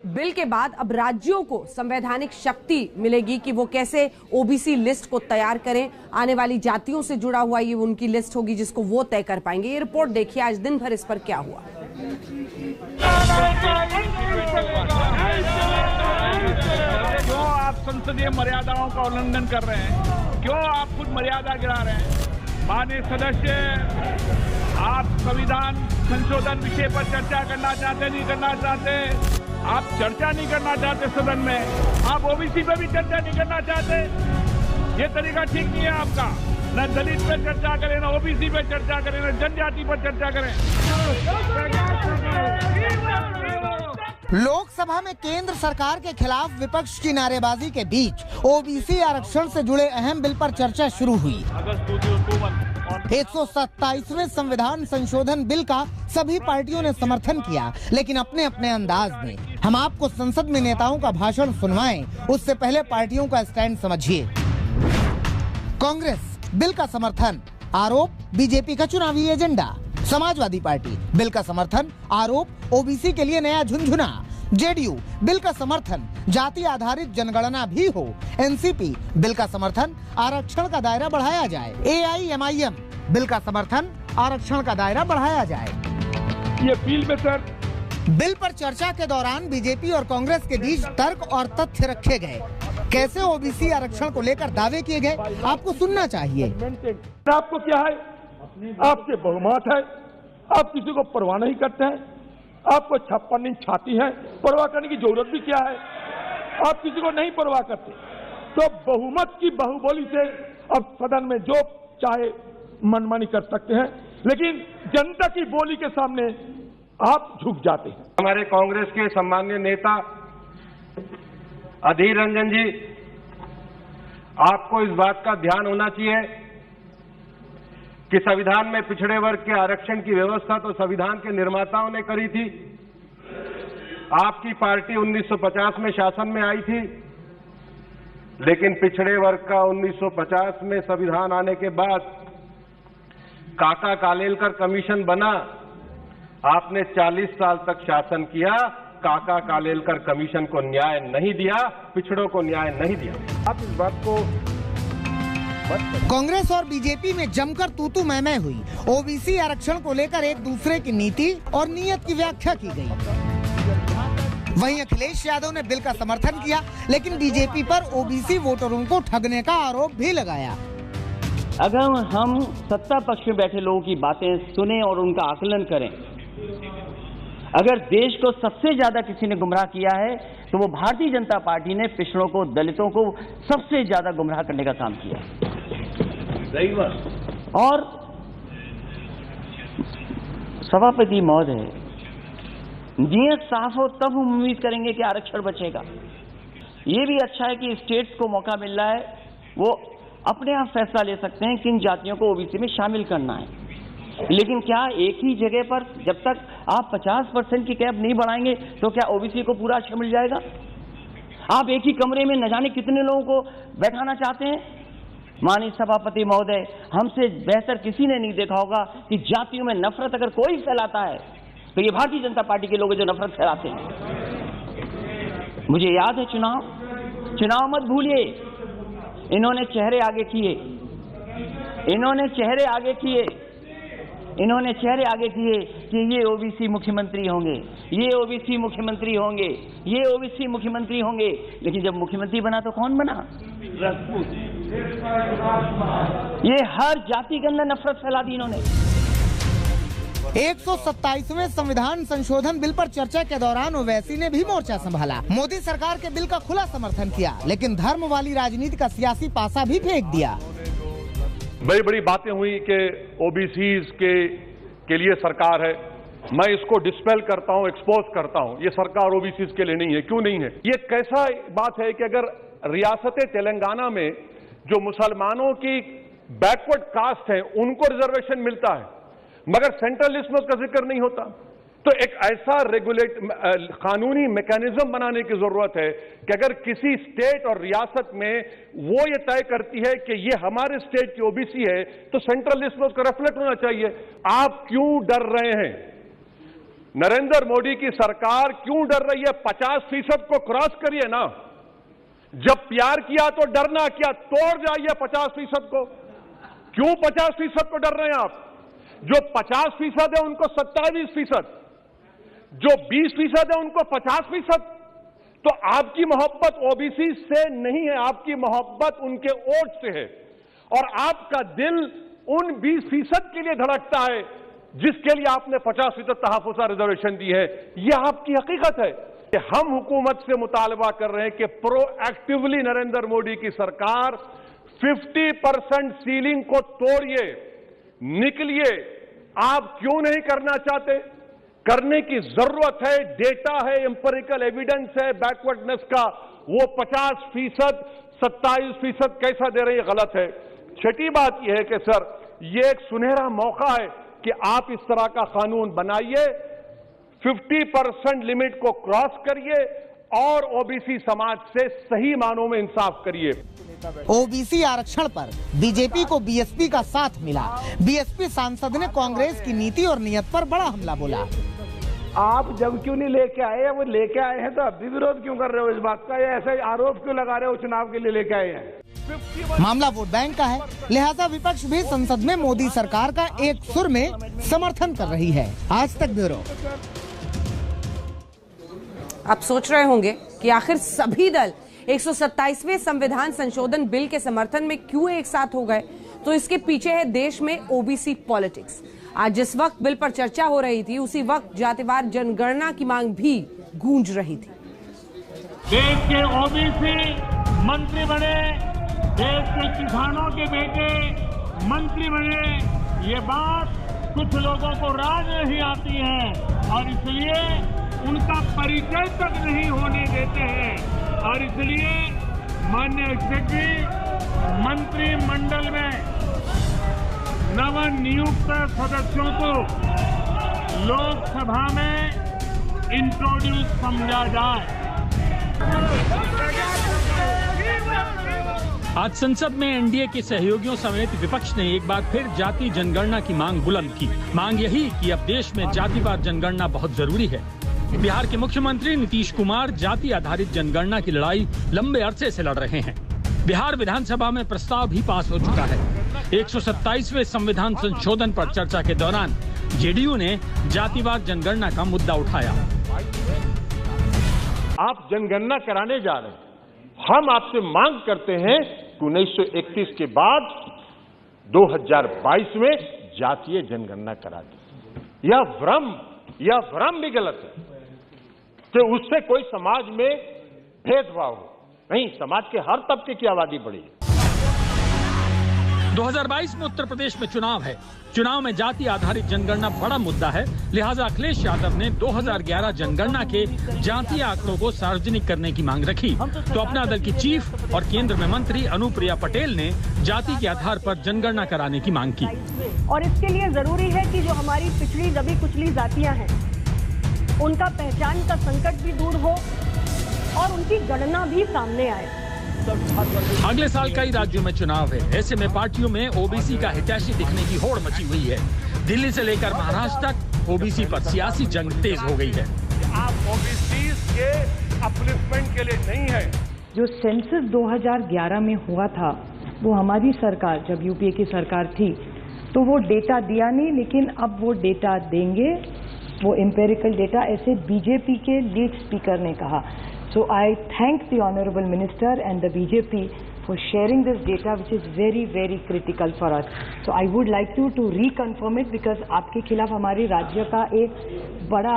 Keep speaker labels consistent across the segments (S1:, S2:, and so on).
S1: Bill के बाद अब राज्यों को संवैधानिक शक्ति मिलेगी कि वो कैसे ओबीसी लिस्ट को तैयार करें। आने वाली जातियों से जुड़ा हुआ ये उनकी लिस्ट होगी जिसको वो तय कर पाएंगे। ये रिपोर्ट देखिए आज दिन भर इस पर क्या हुआ।
S2: क्यों आप संसदीय मर्यादाओं का उल्लंघन कर रहे हैं? क्यों आप खुद मर्यादा गिरा रहे हैं? माननीय सदस्य, आप संविधान संशोधन विषय पर चर्चा करना चाहते नहीं करना चाहते? आप चर्चा नहीं करना चाहते सदन में? आप ओबीसी पे भी चर्चा नहीं करना चाहते? ये तरीका ठीक नहीं है आपका। न दलित पे चर्चा करें, न ओबीसी पे चर्चा करें, न जनजाति पर चर्चा करें।
S3: लोकसभा में केंद्र सरकार के खिलाफ विपक्ष की नारेबाजी के बीच ओबीसी आरक्षण से जुड़े अहम बिल पर चर्चा शुरू हुई। 127वें संविधान संशोधन बिल का सभी पार्टियों ने समर्थन किया, लेकिन अपने अपने अंदाज में। हम आपको संसद में नेताओं का भाषण सुनवाएं, उससे पहले पार्टियों का स्टैंड समझिए। कांग्रेस बिल का समर्थन, आरोप बीजेपी का चुनावी एजेंडा। समाजवादी पार्टी बिल का समर्थन, आरोप ओबीसी के लिए नया झुनझुना। जेडीयू बिल का समर्थन, जाति आधारित जनगणना भी हो। एनसीपी बिल का समर्थन, आरक्षण का दायरा बढ़ाया जाए। एआईएमआईएम बिल का समर्थन, आरक्षण का दायरा बढ़ाया जाए।
S2: ये बिल में सर
S3: बिल पर चर्चा के दौरान बीजेपी और कांग्रेस के बीच तर्क और तथ्य रखे गए। कैसे ओबीसी आरक्षण को लेकर दावे किए गए, आपको सुनना चाहिए।
S4: आपको क्या है? आपके बहुमत है, आप किसी को परवाह नहीं करते हैं, आपको 56 इंच छाती है, परवाह करने की जरूरत भी क्या है? आप किसी को नहीं परवाह करते, तो बहुमत की बाहुबली से अब सदन में जो चाहे मनमानी कर सकते हैं, लेकिन जनता की बोली के सामने आप झुक जाते हैं।
S5: हमारे कांग्रेस के सम्माननीय नेता अधीर रंजन जी, आपको इस बात का ध्यान होना चाहिए कि संविधान में पिछड़े वर्ग के आरक्षण की व्यवस्था तो संविधान के निर्माताओं ने करी थी। आपकी पार्टी 1950 में शासन में आई थी, लेकिन पिछड़े वर्ग का 1950 में संविधान आने के बाद काका कालेलकर कमीशन बना। आपने 40 साल तक शासन किया, काका कालेलकर कमीशन को न्याय नहीं दिया, पिछड़ों को न्याय नहीं दिया।
S4: आप इस बात को
S3: कांग्रेस और बीजेपी में जमकर तूतू मैमै हुई। ओबीसी आरक्षण को लेकर एक दूसरे की नीति और नीयत की व्याख्या की गई। वहीं अखिलेश यादव ने बिल का समर्थन किया, लेकिन बीजेपी पर ओबीसी वोटरों को ठगने का आरोप भी लगाया।
S6: अगर हम सत्ता पक्ष में बैठे लोगों की बातें सुने और उनका आकलन करें, अगर देश को सबसे ज्यादा किसी ने गुमराह किया है तो वो भारतीय जनता पार्टी ने पिछड़ों को, दलितों को सबसे ज्यादा गुमराह करने का काम किया। सही बात। और सभापति महोदय, नीयत साफ हो तब हम उम्मीद करेंगे कि आरक्षण बचेगा। ये भी अच्छा है कि स्टेट्स को मौका मिल रहा है, वो अपने आप फैसला ले सकते हैं किन जातियों को ओबीसी में शामिल करना है। लेकिन क्या एक ही जगह पर जब तक आप 50% की कैप नहीं बढ़ाएंगे तो क्या ओबीसी को पूरा आरक्षण मिल जाएगा? आप एक ही कमरे में न जाने कितने लोगों को बैठाना चाहते हैं। माननीय सभापति महोदय, हमसे बेहतर किसी ने नहीं देखा होगा कि जातियों में नफरत अगर कोई फैलाता है तो ये भारतीय जनता पार्टी के लोग जो नफरत फैलाते हैं। मुझे याद है चुनाव मत भूलिए, इन्होंने चेहरे आगे किए, इन्होंने चेहरे आगे किए कि ये ओबीसी मुख्यमंत्री होंगे, ये ओबीसी मुख्यमंत्री होंगे, ये ओबीसी मुख्यमंत्री होंगे। लेकिन जब मुख्यमंत्री बना तो कौन बना? ये हर जाति के अंदर नफरत फैला दी इन्होंने।
S3: 127वें संविधान संशोधन बिल पर चर्चा के दौरान ओवैसी ने भी मोर्चा संभाला। मोदी सरकार के बिल का खुला समर्थन किया, लेकिन धर्म वाली राजनीति का सियासी पासा भी फेंक दिया।
S4: बड़ी बड़ी बातें हुई कि ओबीसीज के लिए सरकार है। मैं इसको डिस्पेल करता हूं, एक्सपोज करता हूं। ये सरकार ओबीसीज के लिए नहीं है। क्यों नहीं है? ये कैसा बात है कि अगर रियासत तेलंगाना में जो मुसलमानों की बैकवर्ड कास्ट है उनको रिजर्वेशन मिलता है, मगर सेंट्रल लिस्ट में उसका जिक्र नहीं होता, तो एक ऐसा कानूनी मैकेनिज्म बनाने की जरूरत है कि अगर किसी स्टेट और रियासत में वो ये तय करती है कि ये हमारे स्टेट की ओबीसी है तो सेंट्रल लिस्ट में उसका रिफ्लेक्ट होना चाहिए। आप क्यों डर रहे हैं? नरेंद्र मोदी की सरकार क्यों डर रही है? 50% को क्रॉस करिए ना। जब प्यार किया तो डरना क्या? तोड़ जाइए 50% को। क्यों 50% को डर रहे हैं आप? जो 50% है उनको 27%, जो 20% है उनको 50%। तो आपकी मोहब्बत ओबीसी से नहीं है, आपकी मोहब्बत उनके वोट से है। और आपका दिल उन 20% के लिए धड़कता है जिसके लिए आपने 50% तहफ़्फ़ुज़ रिजर्वेशन दी है। यह आपकी हकीकत है कि हम हुकूमत से मुतालबा कर रहे हैं कि प्रोएक्टिवली नरेंद्र मोदी की सरकार 50% सीलिंग को तोड़िए, निकलिए। आप क्यों नहीं करना चाहते? करने की जरूरत है, डेटा है, एम्पिरिकल एविडेंस है बैकवर्डनेस का। वो 50%, 27% कैसा दे रही है? गलत है। छठी बात यह है कि सर, ये एक सुनहरा मौका है कि आप इस तरह का कानून बनाइए, 50% लिमिट को क्रॉस करिए और ओबीसी समाज से सही मानों में इंसाफ करिए।
S3: ओबीसी आरक्षण पर बीजेपी को बीएसपी का साथ मिला। बीएसपी सांसद ने कांग्रेस की नीति और नियत पर बड़ा हमला बोला।
S7: आप जब क्यों नहीं लेके आए? वो लेके आए हैं तो अब भी विरोध क्यों कर रहे हो इस बात का? या ऐसे आरोप क्यों लगा रहे हो चुनाव के लिए लेके आए हैं?
S3: मामला वोट बैंक का है, लिहाजा विपक्ष भी संसद में मोदी सरकार का एक सुर में समर्थन कर रही है। आज तक ब्यूरो।
S1: आप सोच रहे होंगे कि आखिर सभी दल 127वें संविधान संशोधन बिल के समर्थन में क्यों एक साथ हो गए? तो इसके पीछे है देश में ओबीसी पॉलिटिक्स। आज जिस वक्त बिल पर चर्चा हो रही थी, उसी वक्त जातिवार जनगणना की मांग भी गूंज रही थी।
S2: देश के ओबीसी मंत्री बने, देश के किसानों के बेटे मंत्री बने, ये बात कुछ लोगों को राज नहीं आती है और इसलिए उनका परिचय तक नहीं होने देते हैं। और इसलिए माननीय सेक्रेटरी, मंत्रिमंडल में नवनियुक्त सदस्यों को लोकसभा में इंट्रोड्यूस समझा जाए।
S8: आज संसद में एनडीए के सहयोगियों समेत विपक्ष ने एक बार फिर जाति जनगणना की मांग बुलंद की। मांग यही कि अब देश में जातिवार जनगणना बहुत जरूरी है। बिहार के मुख्यमंत्री नीतीश कुमार जाति आधारित जनगणना की लड़ाई लंबे अरसे से लड़ रहे हैं। बिहार विधानसभा में प्रस्ताव भी पास हो चुका है। 127वें संविधान संशोधन पर चर्चा के दौरान जेडीयू ने जातिवार जनगणना का मुद्दा उठाया।
S5: आप जनगणना कराने जा रहे हैं, हम आपसे मांग करते हैं कि 1931 के बाद 2022 में जातीय जनगणना करा दी। यह भ्रम भी गलत है कि उससे कोई समाज में भेदभाव हो। नहीं, समाज के हर तबके की आबादी बढ़ी है।
S8: 2022 में उत्तर प्रदेश में चुनाव है। चुनाव में जाति आधारित जनगणना बड़ा मुद्दा है, लिहाजा अखिलेश यादव ने 2011 जनगणना के जातीय आंकड़ों को सार्वजनिक करने की मांग रखी। तो अपना दल की चीफ और केंद्र में मंत्री अनुप्रिया पटेल ने जाति के आधार पर जनगणना कराने की मांग की।
S9: और इसके लिए जरूरी है कि जो हमारी पिछड़ी दबी कुचली जातियां हैं, उनका पहचान का संकट भी दूर हो और उनकी गणना भी सामने आए।
S8: अगले साल कई राज्यों में चुनाव है। ऐसे में पार्टियों में ओबीसी का हितैषी दिखने की होड़ मची हुई है। दिल्ली से लेकर महाराष्ट्र तक ओबीसी पर सियासी जंग तेज हो गई है।
S4: आप ओबीसी के अपलिफ्टमेंट के लिए नहीं है।
S10: जो सेंसस 2011 में हुआ था, वो हमारी सरकार, जब यूपीए की सरकार थी, तो वो डेटा दिया नहीं, लेकिन अब वो डेटा देंगे, वो एम्पेरिकल डेटा, ऐसे बीजेपी के लीड स्पीकर ने कहा। So I thank the Honorable Minister and the BJP for sharing this data, which is very, very critical for us. So I would like you to reconfirm it because आपके खिलाफ हमारे राज्य का एक बड़ा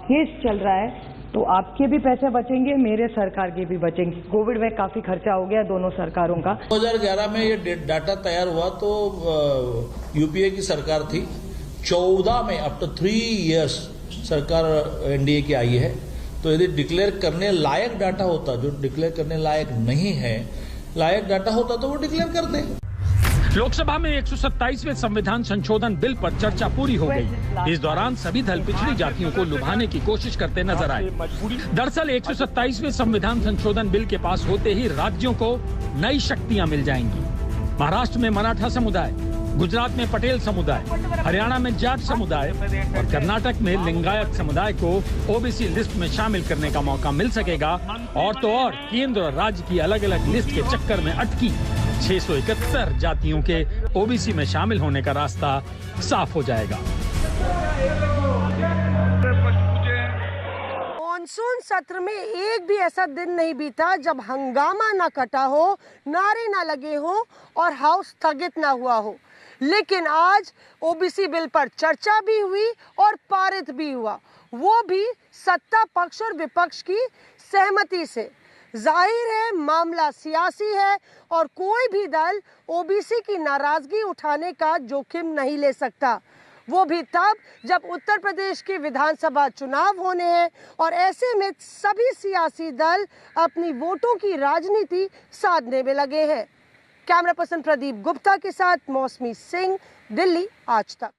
S10: case चल रहा है, तो आपके भी पैसे बचेंगे, मेरे सरकार के भी बचेंगे। कोविड में काफी खर्चा हो गया दोनों सरकारों का।
S11: 2011 में ये डाटा तैयार हुआ तो यूपीए की सरकार थी। 14 में आफ्टर 3 इयर्स सरकार एनडीए की आई है। तो यदि डिक्लेयर करने लायक डाटा होता, जो डिक्लेयर करने लायक नहीं है, लायक डाटा होता तो वो डिक्लेयर कर दे।
S8: लोकसभा में 127वें संविधान संशोधन बिल पर चर्चा पूरी हो गई। इस दौरान सभी दल पिछड़ी जातियों को लुभाने की कोशिश करते नजर आए। दरअसल 127वें संविधान संशोधन बिल के पास होते ही राज्यों को नई शक्तियां मिल जाएंगी। महाराष्ट्र में मराठा समुदाय, गुजरात में पटेल समुदाय, हरियाणा में जाट समुदाय और कर्नाटक में लिंगायत समुदाय को ओबीसी लिस्ट में शामिल करने का मौका मिल सकेगा। और तो और केंद्र और राज्य की अलग अलग लिस्ट के चक्कर में अटकी 671 जातियों के ओबीसी में शामिल होने का रास्ता साफ हो जाएगा।
S9: मानसून सत्र में एक भी ऐसा दिन नहीं बीता जब हंगामा ना कटा हो, नारे ना लगे हो और हाउस स्थगित ना हुआ हो। लेकिन आज ओबीसी बिल पर चर्चा भी हुई और पारित भी हुआ, वो भी सत्ता पक्ष और विपक्ष की सहमति से। जाहिर है मामला सियासी है और कोई भी दल ओबीसी की नाराजगी उठाने का जोखिम नहीं ले सकता, वो भी तब जब उत्तर प्रदेश के विधानसभा चुनाव होने हैं और ऐसे में सभी सियासी दल अपनी वोटों की राजनीति साधने में लगे हैं। कैमरा पर्सन प्रदीप गुप्ता के साथ मौसमी सिंह, दिल्ली आज तक।